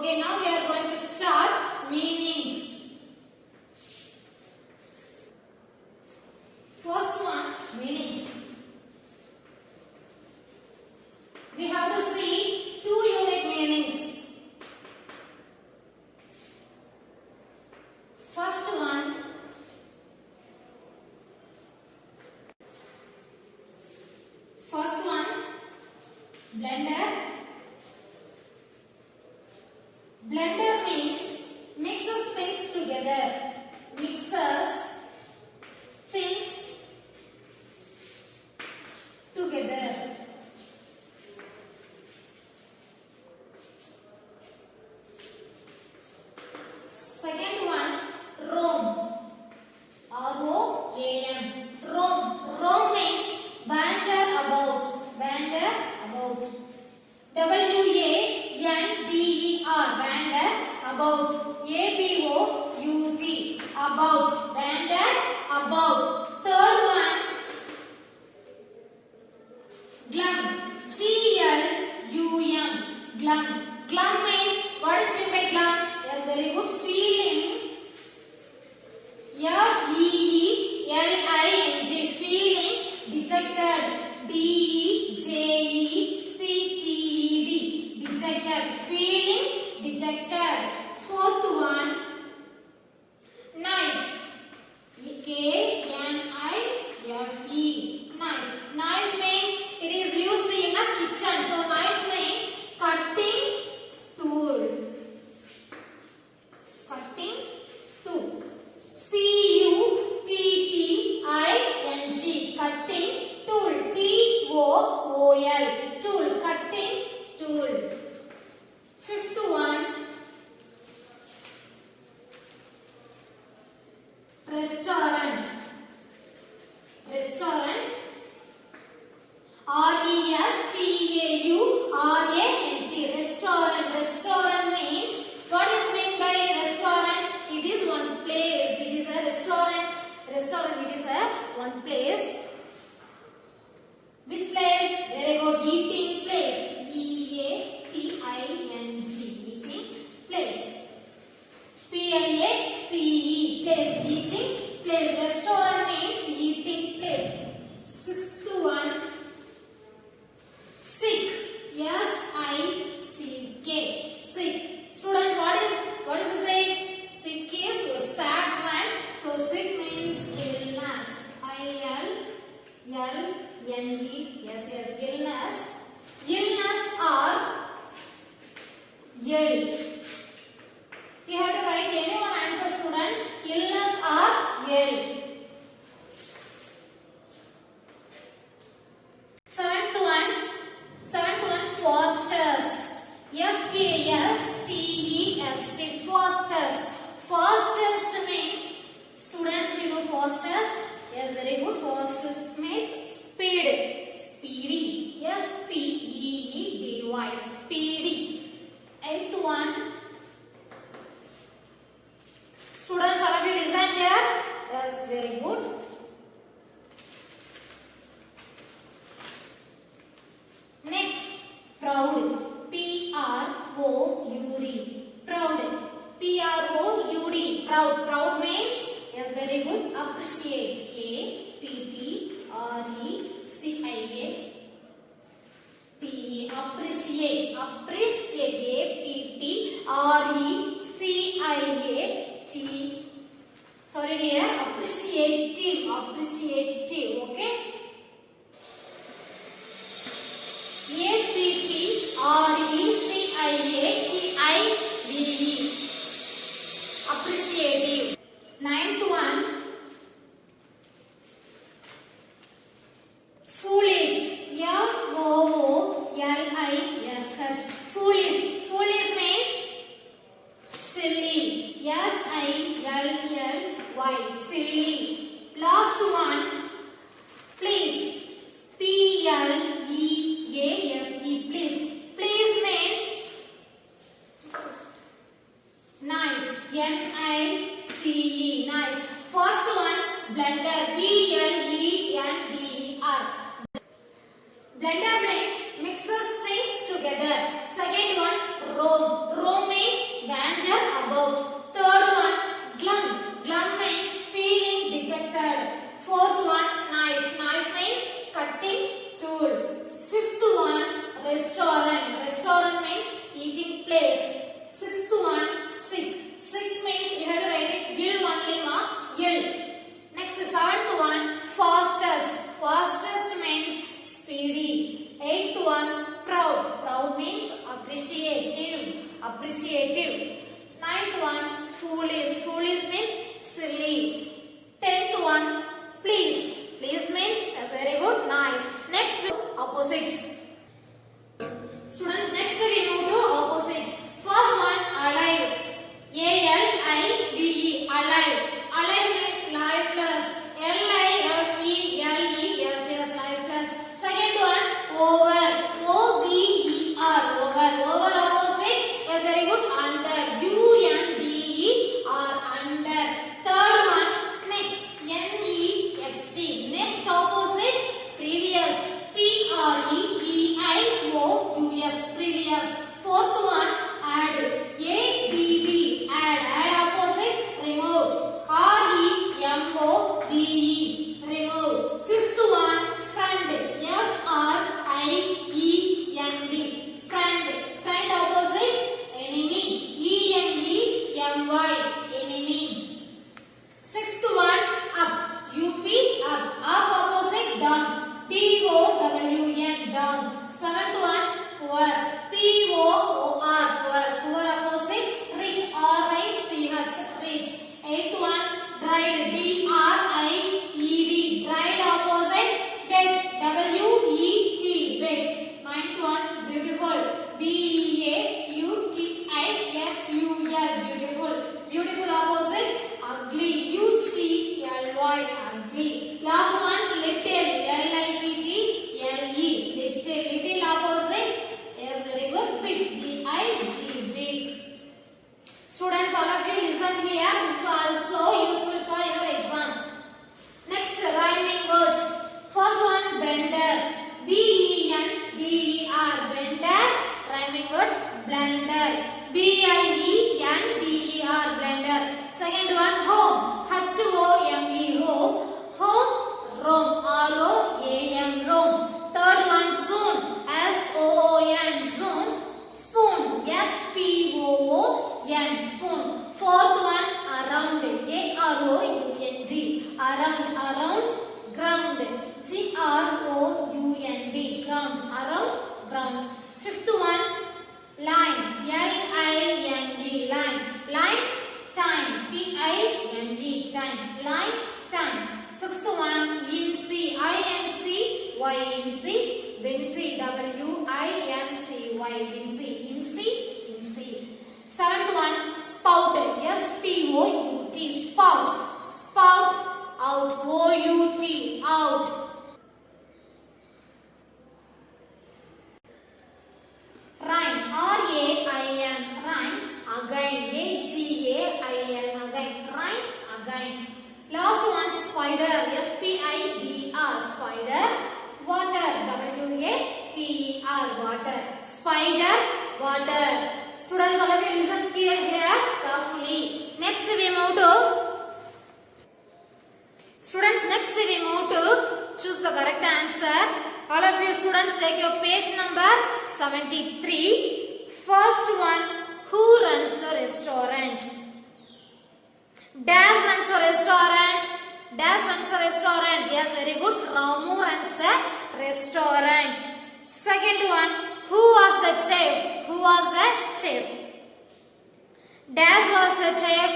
Okay, now we are going to start meanings. First one, meanings. We have to see two unique meanings. First one, blender. Blender means mixes things together. Mixes things together. Second one, roam. R-O-A-M. Roam. Roam means wander about. Wander about. W-A-N-D-E-R. Wander about. A-B-O-U-T. About. Wander about. Third one, glum. G-L-U-M. Glum. Glum means, what is meant by glum? Yes, very good. Feeling. F-E-E-L-I-N-G. Feeling dejected. D-E-J-E-C-T-E-D. Dejected. Feeling dejected. Fourth one, knife. K-N-I-F-E. Knife. Knife means it is used in a kitchen. So knife means cutting tool. Cutting tool. C-U-T-T-I-N-G. Cutting tool. T-O-O-L. Tool. Cutting tool. Fifth one, restaurant. Restaurant. R-E-S-T-A-U-R-A-N-T. Restaurant. Restaurant means, what is meant by restaurant? It is one place. It is a restaurant. Restaurant, it is a one place. Which place? Very good. Eating place. E-A-T-I-N-G. Eating place. P-L-A-C-E. Place. Eating place. Restaurant means eating place. Sixth one, sick. S-I-C-K. Sick. Students, what is the sick? Sick is sad man. So sick means illness. I-L-L-N-E-S. Illness. Illness or ill. You have to write any one answer, students. Illness or ill. Seventh one, fastest. F-A-S-T-E-S-T. Fastest. Fastest means, students, you know fastest? Yes, very good. Fastest means speed. Speedy. S-P-E-E-D-Y. Speedy. Eighth one, students, all of you listen here. Yes, very good. Next, proud. P-R-O-U-D. Proud. P-R-O-U-D. Proud. Proud means, yes, very good. Appreciate. A-P-P-R-E-C-I-A-T. Appreciate. Appreciate. A-P-P-R-E-C-I-A-T. Sorry dear. Appreciative. Appreciative. Okay. A-P-P-R-E-C-I-A-T-I-V-E. Appreciative. Ninth one, foolish. F-O-O-L-I-S-H. Foolish. Foolish means silly. S-I-L-L-Y. Silly. Last one, please. P-L-E-A-S-E. Please. Please means nice. N-I-C-E. Nice. First one, blender. B-L-E-N-D-E-R. Blender means mixes things together. Second one, roam. Roam means appreciative. Ninth one, foolish. Foolish means silly. 10th one, please. Please means that's very good, nice. Next, opposites. Students, next we move to opposites. First one, alive. A-L-I-V-E, alive. Alive means lifeless. L-I-F-E-L-E-S-S, lifeless. Second one, over. O-V-E-R, over. Over opposite, yes, very good, under. U-N-D-E-R, under. Third one, next. N-E-X-T. Next opposite, previous. P-R-E-V-I-O-U-S, previous. Fourth one, add. A-D-D, add. Add opposite, remove. R-E-M-O-V-E, remove. Fifth one, friend. F-R-I-E-N-D, friend. Friend opposite, enemy. E-N-E-M-Y, enemy. Sixth one, up. U-P, up. Up opposite, down. T-O-W-N, down. Seventh one, poor. P-O-O-R, poor. Poor opposite, rich. R-I-C-H, rich. Eighth one, dried. D-R-I-E-D, dried opposite, wet. W-E-T, wet. Ninth one, beautiful. B-E-A-U-T-I-F-U-L, beautiful. Beautiful opposite, ugly. U-G-L-Y, ugly. Last one, little. L-I-T-T-L-E, little. Little opposite, yes, very good, big. B-I-G, big. Students, all of you listen here. This is also useful for your exam. Next, rhyming words. First one, bender. B-E-N-D-E-R, bender. Rhyming words, blender. B-L-E-N-D-E-R, blender. Second one, home. H-O-M-E, home. Home, roam. R-O-A-M, roam. Third one, soon. S-O-O-N, soon. Spoon. S-P-O-O-N, spoon. Fourth one, around. A-R-O-U-N-D, around. Around, ground. G-R-O-U-N-D, ground. Around, ground. Fifth one, line. L-I-N-E, line. Line, time. T-I-M-E, time. Line, time. Sixth one, INC. I-N-C-Y, INC. Vinci. W-I-N-C-Y, Vinci. INC, INC. Seventh one, spout. S-P-O-U-T, spout. Spout, out. O-U-T, out. Rhyme. R-A-I-N, rhyme. Again. A-G-A-I-N, again. Rhyme, again. Last one, spider. S-P-I-D-R, spider. Water. W-A-T-E-R, water. Spider, water. Students, all of you listen here carefully. Next we move to students. Next we move to choose the correct answer. All of you students, take your page number 73. First one, who runs the restaurant? Dash runs the restaurant. Dash runs the restaurant. Yes, very good. Ramu runs the restaurant. Second one, who was the chef? Who was the chef? Dash was the chef.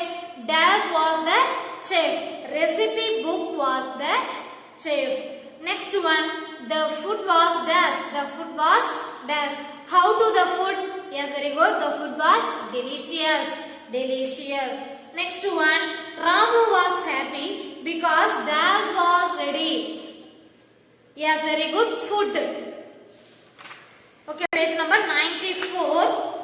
Dash was the chef. Recipe book was the chef. Next one, the food was dash. The food was dash. How to the food? Yes, very good. The food was delicious. Delicious. Next one, Ramu was happy because dash was ready. Yes, very good. Food. Okay, page number 94.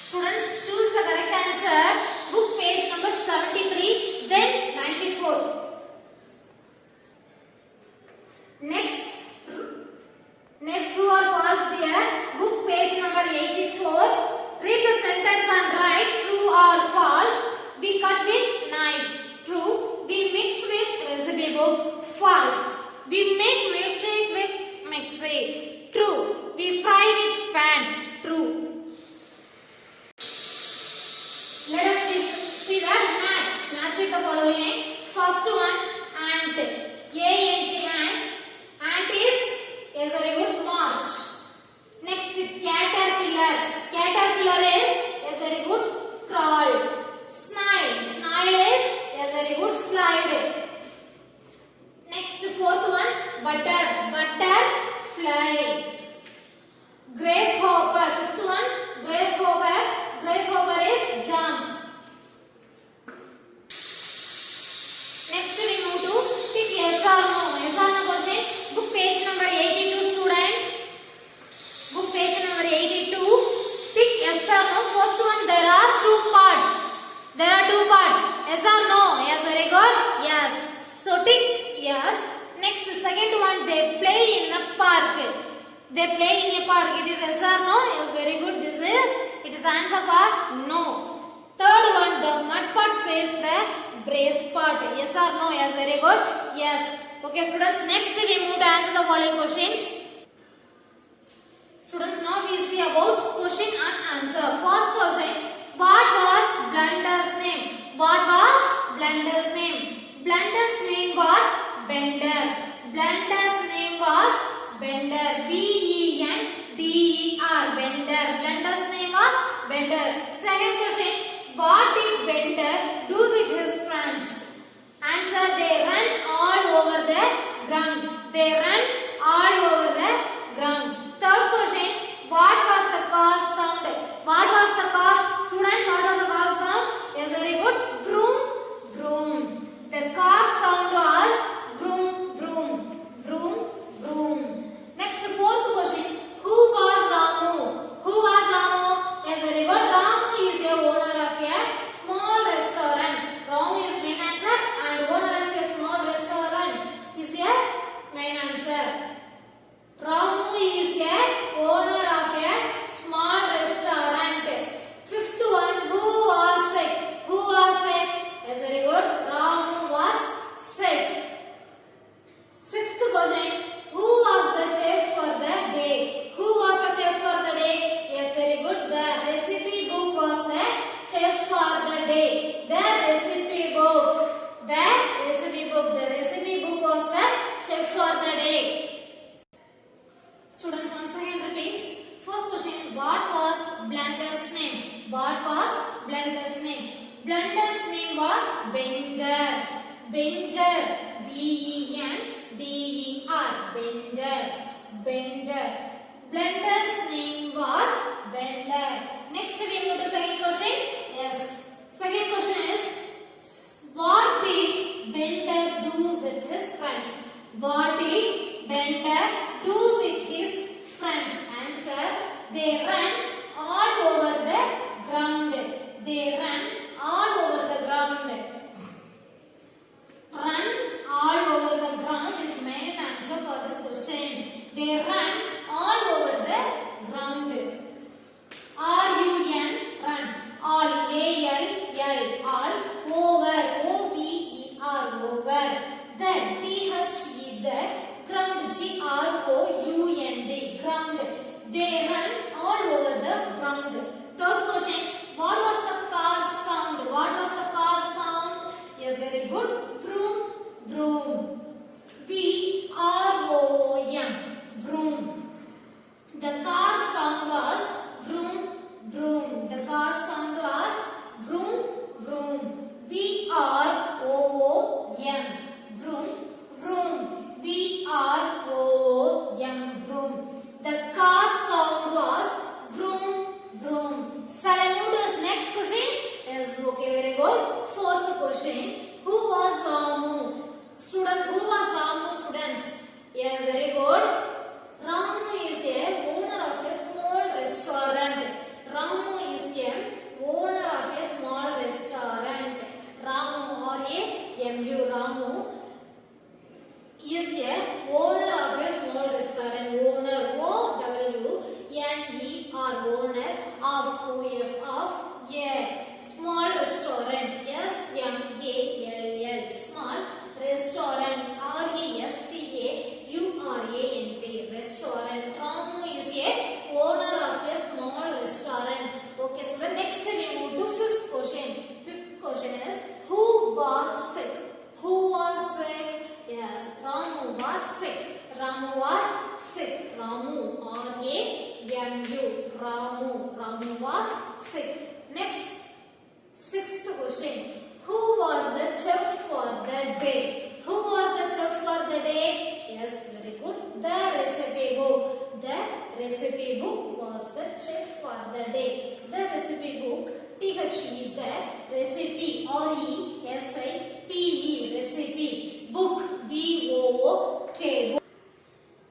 Students, choose the correct answer. Book page number 73, then 94. Next, true or false there. Book page number 84. Read the sentence and write true or false. We cut with knife. True. We mix with recipe book. False. We make milkshake with mixie. Yes or no? Yes, very good. Yes. So tick yes. Next, second one, they play in a park. They play in a park. It is yes or no? Yes, very good. This is, it is answer for no. Third one, the mud pot saves the brace part. Yes or no? Yes, very good. Yes. Okay, students. Next, we move to answer the following questions. Students, now we see about question and answer. First question, what was Blunder's name? What was Blunder's name? Blunder's name was Bender. Blunder's name was Bender. B-E-N-D-E-R. Bender. Blunder's name was Bender. Second question, what did Bender do with his friends? Answer, they run all over the ground. They run all over the ground. Third question, what was the car sound? What was the car? Students, what was the car sound? Yes, very good. Vroom, vroom. The car sound was vroom, vroom. Vroom, vroom. Next, fourth question, who was Ramu? Who was Ramu? Yes, very good. Ramu is the owner of a small restaurant. Ramu is main answer and owner of a small restaurant is the main answer. Ramu is a owner of a small restaurant. Fifth one, who was sick? Who was sick? Yes, very good. Ramu was sick. Sixth question, who was the chef for the day? Who was the chef for the day? Yes, very good. The recipe book was the chef for the day. The recipe book. The recipe book. The recipe book was the chef for the day. Students, once again repeat. First question, what was Blunder's name? What was Blunder's name? Blunder's name was Bender. Bender. B-E-N-D-E-R. Bender. Bender. Blunder's name was Bender. Next, we move to second question. Yes. Second question is, what did Bender do with his friends? What did Bender do with his friends? Answer, they ran all over the ground. They ran all over the ground. Run all over the ground is main answer for this question. They ran all over the ground. R-U-N, run. All, A-L-L, all, over, O-V-E-R, over. The, T-H-E, the, ground, G-R-O-U-N-D, ground. They run all over the ground. Third question, what was the car sound? What was the car sound? Yes, very good. Vroom, vroom. V-R-O-M, vroom. The car sound was vroom, vroom. The car sound was vroom, vroom. V-R-O-O-M, vroom, vroom. V-R-O-O-M, vroom. The car sound was vroom, vroom. Shall I move to this next question? Yes, okay, very good. Fourth question, who was Ramu? Students, who was Ramu, students? Yes, very good. Ramu is a owner of a small restaurant. Ramu is a owner of a small restaurant. Ramu, R-A-M-U, Ramu is a owner of a small restaurant. Owner, O-W-N-E-R, owner of a small restaurant. S-M-A-L-L, small restaurant. R-E-S-T-A-U-R-A-N-T, restaurant. Ramu is a owner of a small restaurant. Okay, so next we move to fifth question. Fifth question is, who was sick? Who was sick? Yes, Ramu was sick. Ramu was sick. Ramu, R-A-M-U, Ramu. Ramu was sick. Next, sixth question. Who was the chef for the day? Who was the chef for the day? Yes, very good. The recipe book. The recipe book was the chef for the day. The recipe book, T-H-E, the recipe, R-E-S-I-P-E, recipe, book, B-O-O-K, book.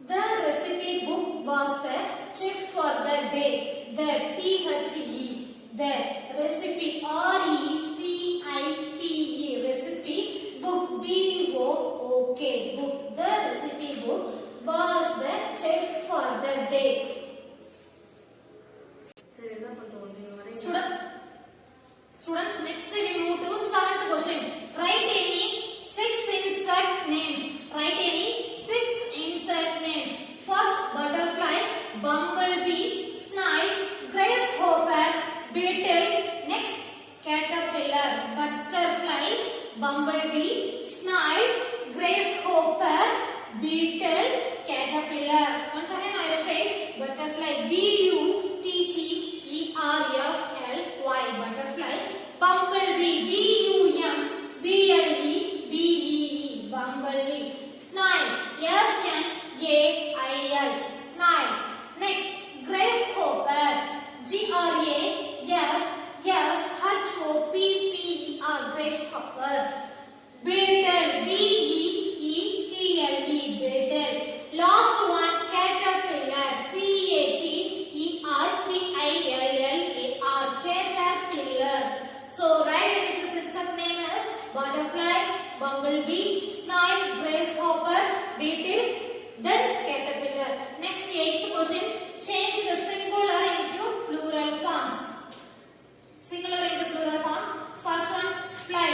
The recipe book was the chef for the day. The T-H-E, the recipe, R-E-C-I-P-E, butterfly, butterfly. Bumblebee, bumblebee, bumblebee. Snail, snail, snail. Next, grasshopper, grashopper, grasshopper. Beetle, beetle. Last one, caterpillar, caterpillar, caterpillar. So right, its syntax name is butterfly, bumblebee, snail, grasshopper, beetle, then caterpillar. Next, 8th question, change the singular into plural forms. Singular into plural form. First one, fly,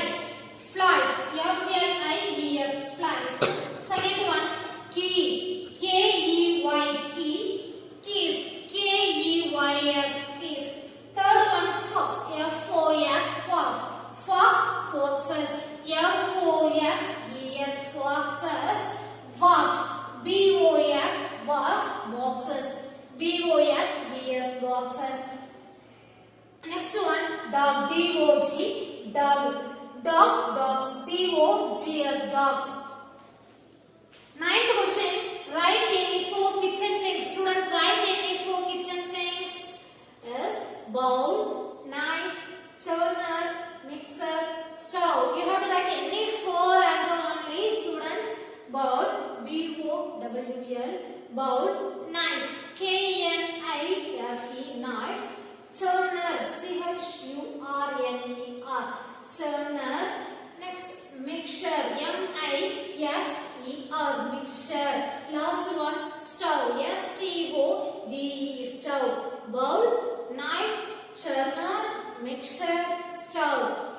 flies, flies, flies. Second one, key, key, keys, keys. Third one, fox, fox, foxes, foxes. Box, boxes, boxes. Next one, dog, dogs, dogs. 9th question, write any 4 kitchen things. Students, write any 4 kitchen things. Yes, bowl, knife, churner, mixer, stove. You have to write any 4 answer only, students. Bowl, B-O-W-L, bowl, knife, K-N-I-F-E, knife, churner, C-H-U-R-N-E-R, churner. Next, mixture, M-I-X-E-R, mixture. Last one, stove, S-T-O-V-E, stove. Bowl, knife, churner, mixture, stove.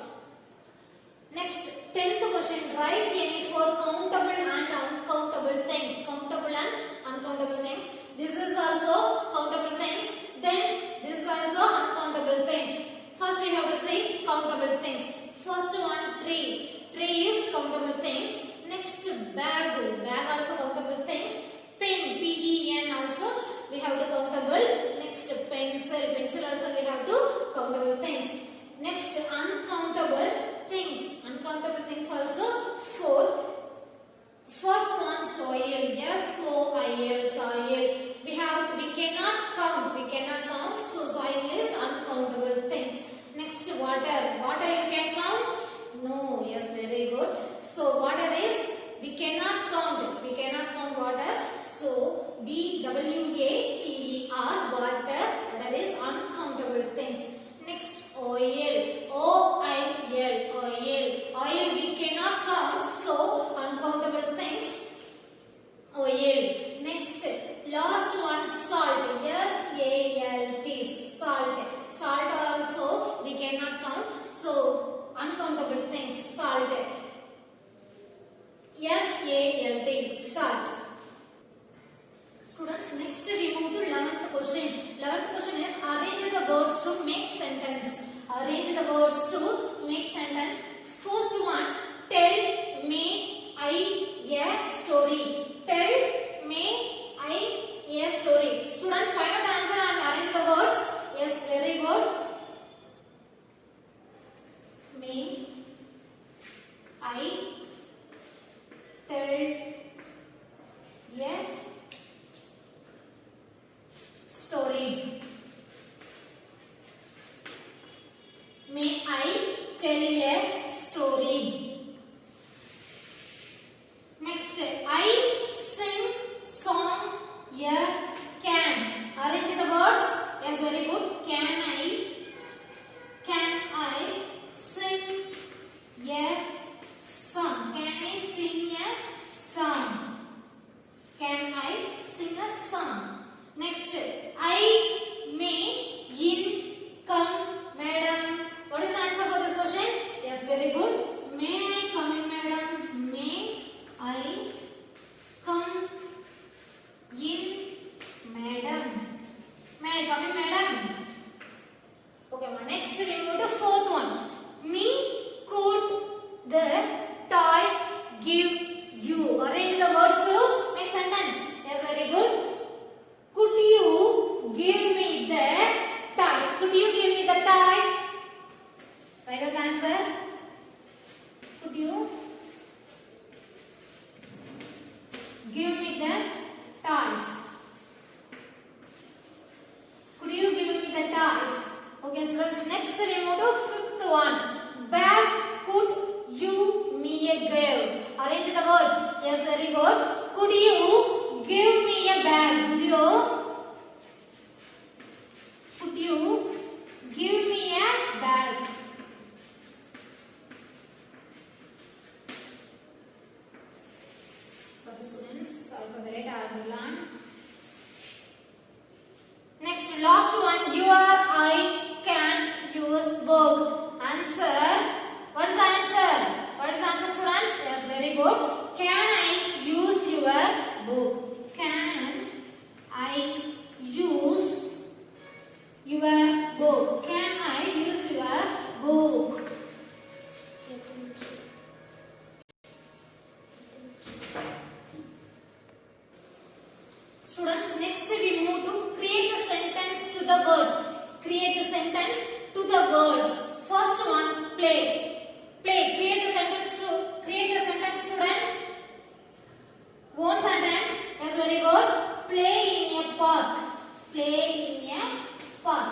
Next, 10th question, write any 4 countable and uncountable things. Countable and uncountable things. This is also countable things. Then this is also uncountable things. First we have to say countable things. First one, tree. Tree is countable things. Next, bag. Bag also countable things. Pen, P-E-N also we have to countable. Next, pencil. Pencil also we have to countable things. Next, uncountable things. Uncountable things also 4. First one, soil. S-O-I-L, soil. We cannot count. So soil is uncountable things. Next, water. Water you can count? No. Yes, very good. So water is we cannot count. Water. So W-A-T-E-R, water. Water is uncountable things. Next, oil. O-I-L, oil. Oil we cannot count. So uncountable things. Oil. Next, last one, salt. S-A-L-T, salt. Salt also we cannot count. So uncountable things. Salt. S-A-L-T, salt. Students, next we move to 11th question. 11th question is arrange the words to make sentence. Arrange the words to make sentence. First one, tell me a story. Tell me a story. Students, find out the answer and arrange the words. Yes, very good. Me, I, tell, story. May I tell a story? Next, I sing song can. Arrange the words. Yes, very good. Can I sing a song? Can I sing a song? Can I sing a song? Next, I may come, madam. What is the answer for this question? Yes, very good. May I come in, madam? May I come in, madam? May I come in, madam? Okay, next we move to 4th one. Me could the toys give you? Arrange the words to make sentence. Yes, very good. Could you give Okay, students, next we move to fifth one. Bag could you me a give. Arrange the words. Yes, very good. Could you give me a bag? Could you give me a bag? Sorry students, sorry for the late advance. Next, last one. Your I can use book. Answer. What is the answer? What is the answer, students? Yes, very good. Can I use your book? Can I use your book? Can I use your book? Students, next we move to create a sentence to the words. Create a sentence to the words. First one, play. Play. Create a sentence, students. One sentence. Yes, very good. Play in a park. Play in a park.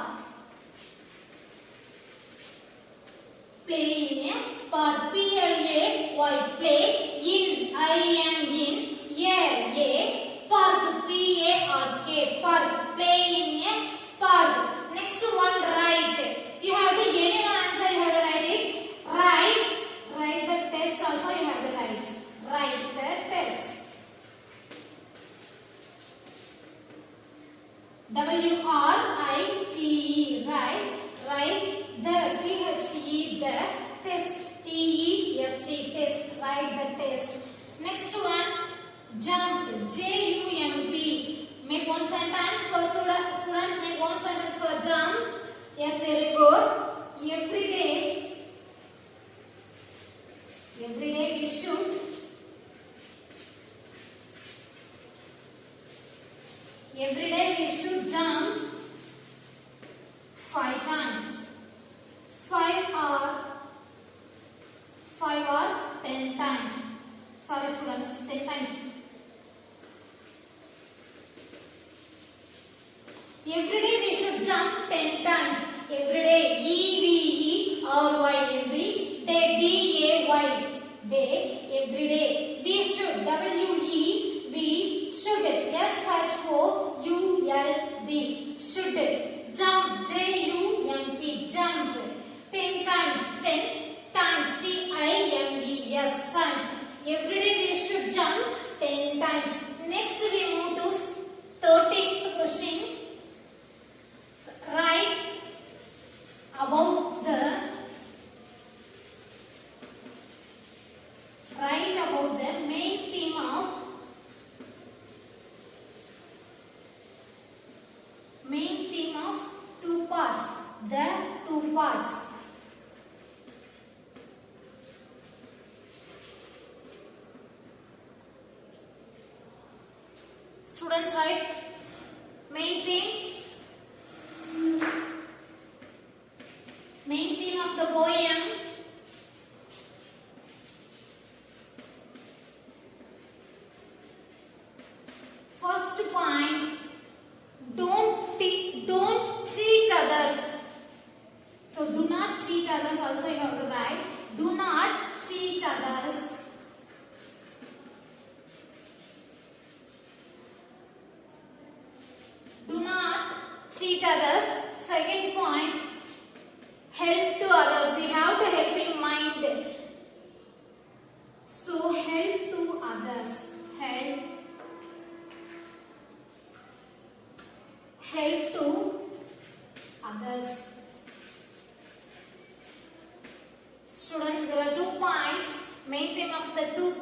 Play in a park. P-L-A-Y. Play in. I-N in. A park. P-A-R-K. Park. Play in a park. Next one, write. You have to anyone answer. You have to write it. Write. Write the test also. You have to write. Write the test. W-R-I-T-E. Write. Write the. T-H-E. The test. T-E-S-T. Test. Write the test. Next one, jump. J-U-M-P. Make one sentence for students. Make one sentence for jump. Yes, very good. Every day we should. Every day we should jump 5 times. 5 or 10 times. Sorry students, 10 times. Every day we should jump 10 times. Every day. E-V-E-R-Y. Every day. D-A-Y. Day. Every day. We should. W-E-V. Should. S-H-O-U-L-D. Should. Jump. J-U-M-P. Jump. 10 times. 10 times. T-I-M-E-S. Times. Every day we should jump 10 times. Next we move to 13th question. Write about the main theme of 2 parts. The 2 parts. Students, write main theme. Main theme of the poem. First point, don't cheat others. So do not cheat others also you have to write. Do not cheat others. Do not cheat others. Second point, help to others. We have to help in mind. So help to others. Help to others. Students, there are 2 points. Main theme of the 2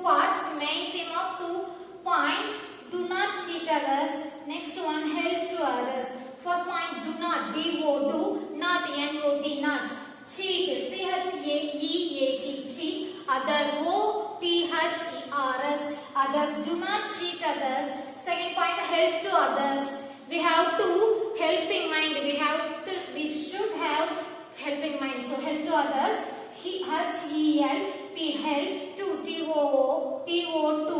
parts. Main theme of 2 points. Do not cheat others. Next one, help to others. First point, do not. D-O-Do. Not. N-O-T. Not. Cheat. C-H-A-E-A-T. Cheat. Others. O-T-H-E-R-S. Others. Do not cheat others. Second point, help to others. We have to helping mind. We should have helping mind. So help to others. H-E-L-P. Help to. T-O-O-T-O-2.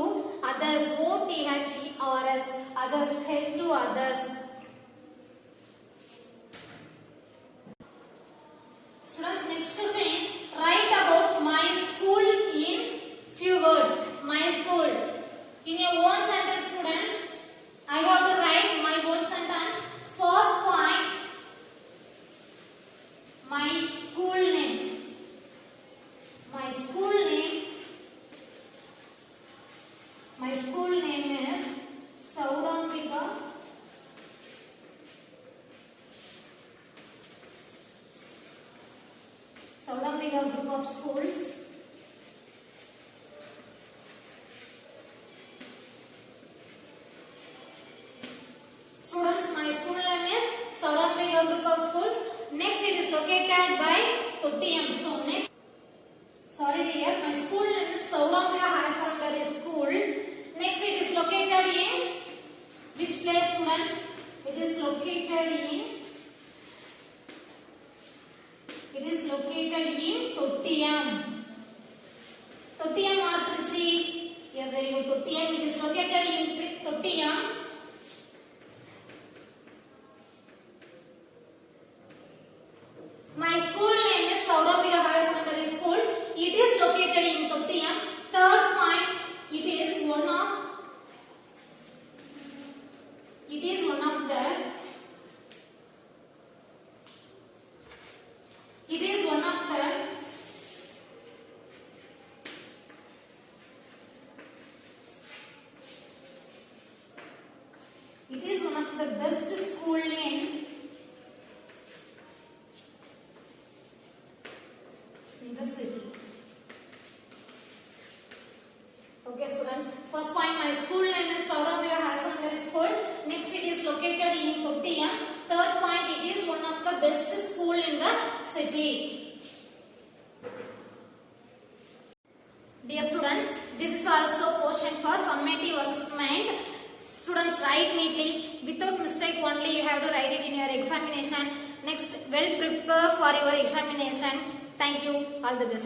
Others. O-T-H-E-R-S. Others. Help to others. Saurambiga group of schools. Students, my school name is Saurambiga group of schools. Next, it is located by Tottiyam. So next, sorry dear, my school name is Saurambiga High Secondary School. Next, it is located in which place, students? It is located in Tottiyam. Tottiyam or Trichy? Yes, very good. Tottiyam. It is located in Tottiyam. My school name is Saurambiga Higher Secondary School. It is located in Tottiyam. Third point, it is one of the best school in the city. Okay, students. First point, my school name is Saurambiga Higher Secondary School. Next, it is located in Tottiyam. Third point, it is one of the best school in the city. Dear students, this is also question for summative assessment. Students, write neatly without mistake only. You have to write it in your examination. Next, well prepare for your examination. Thank you. All the best.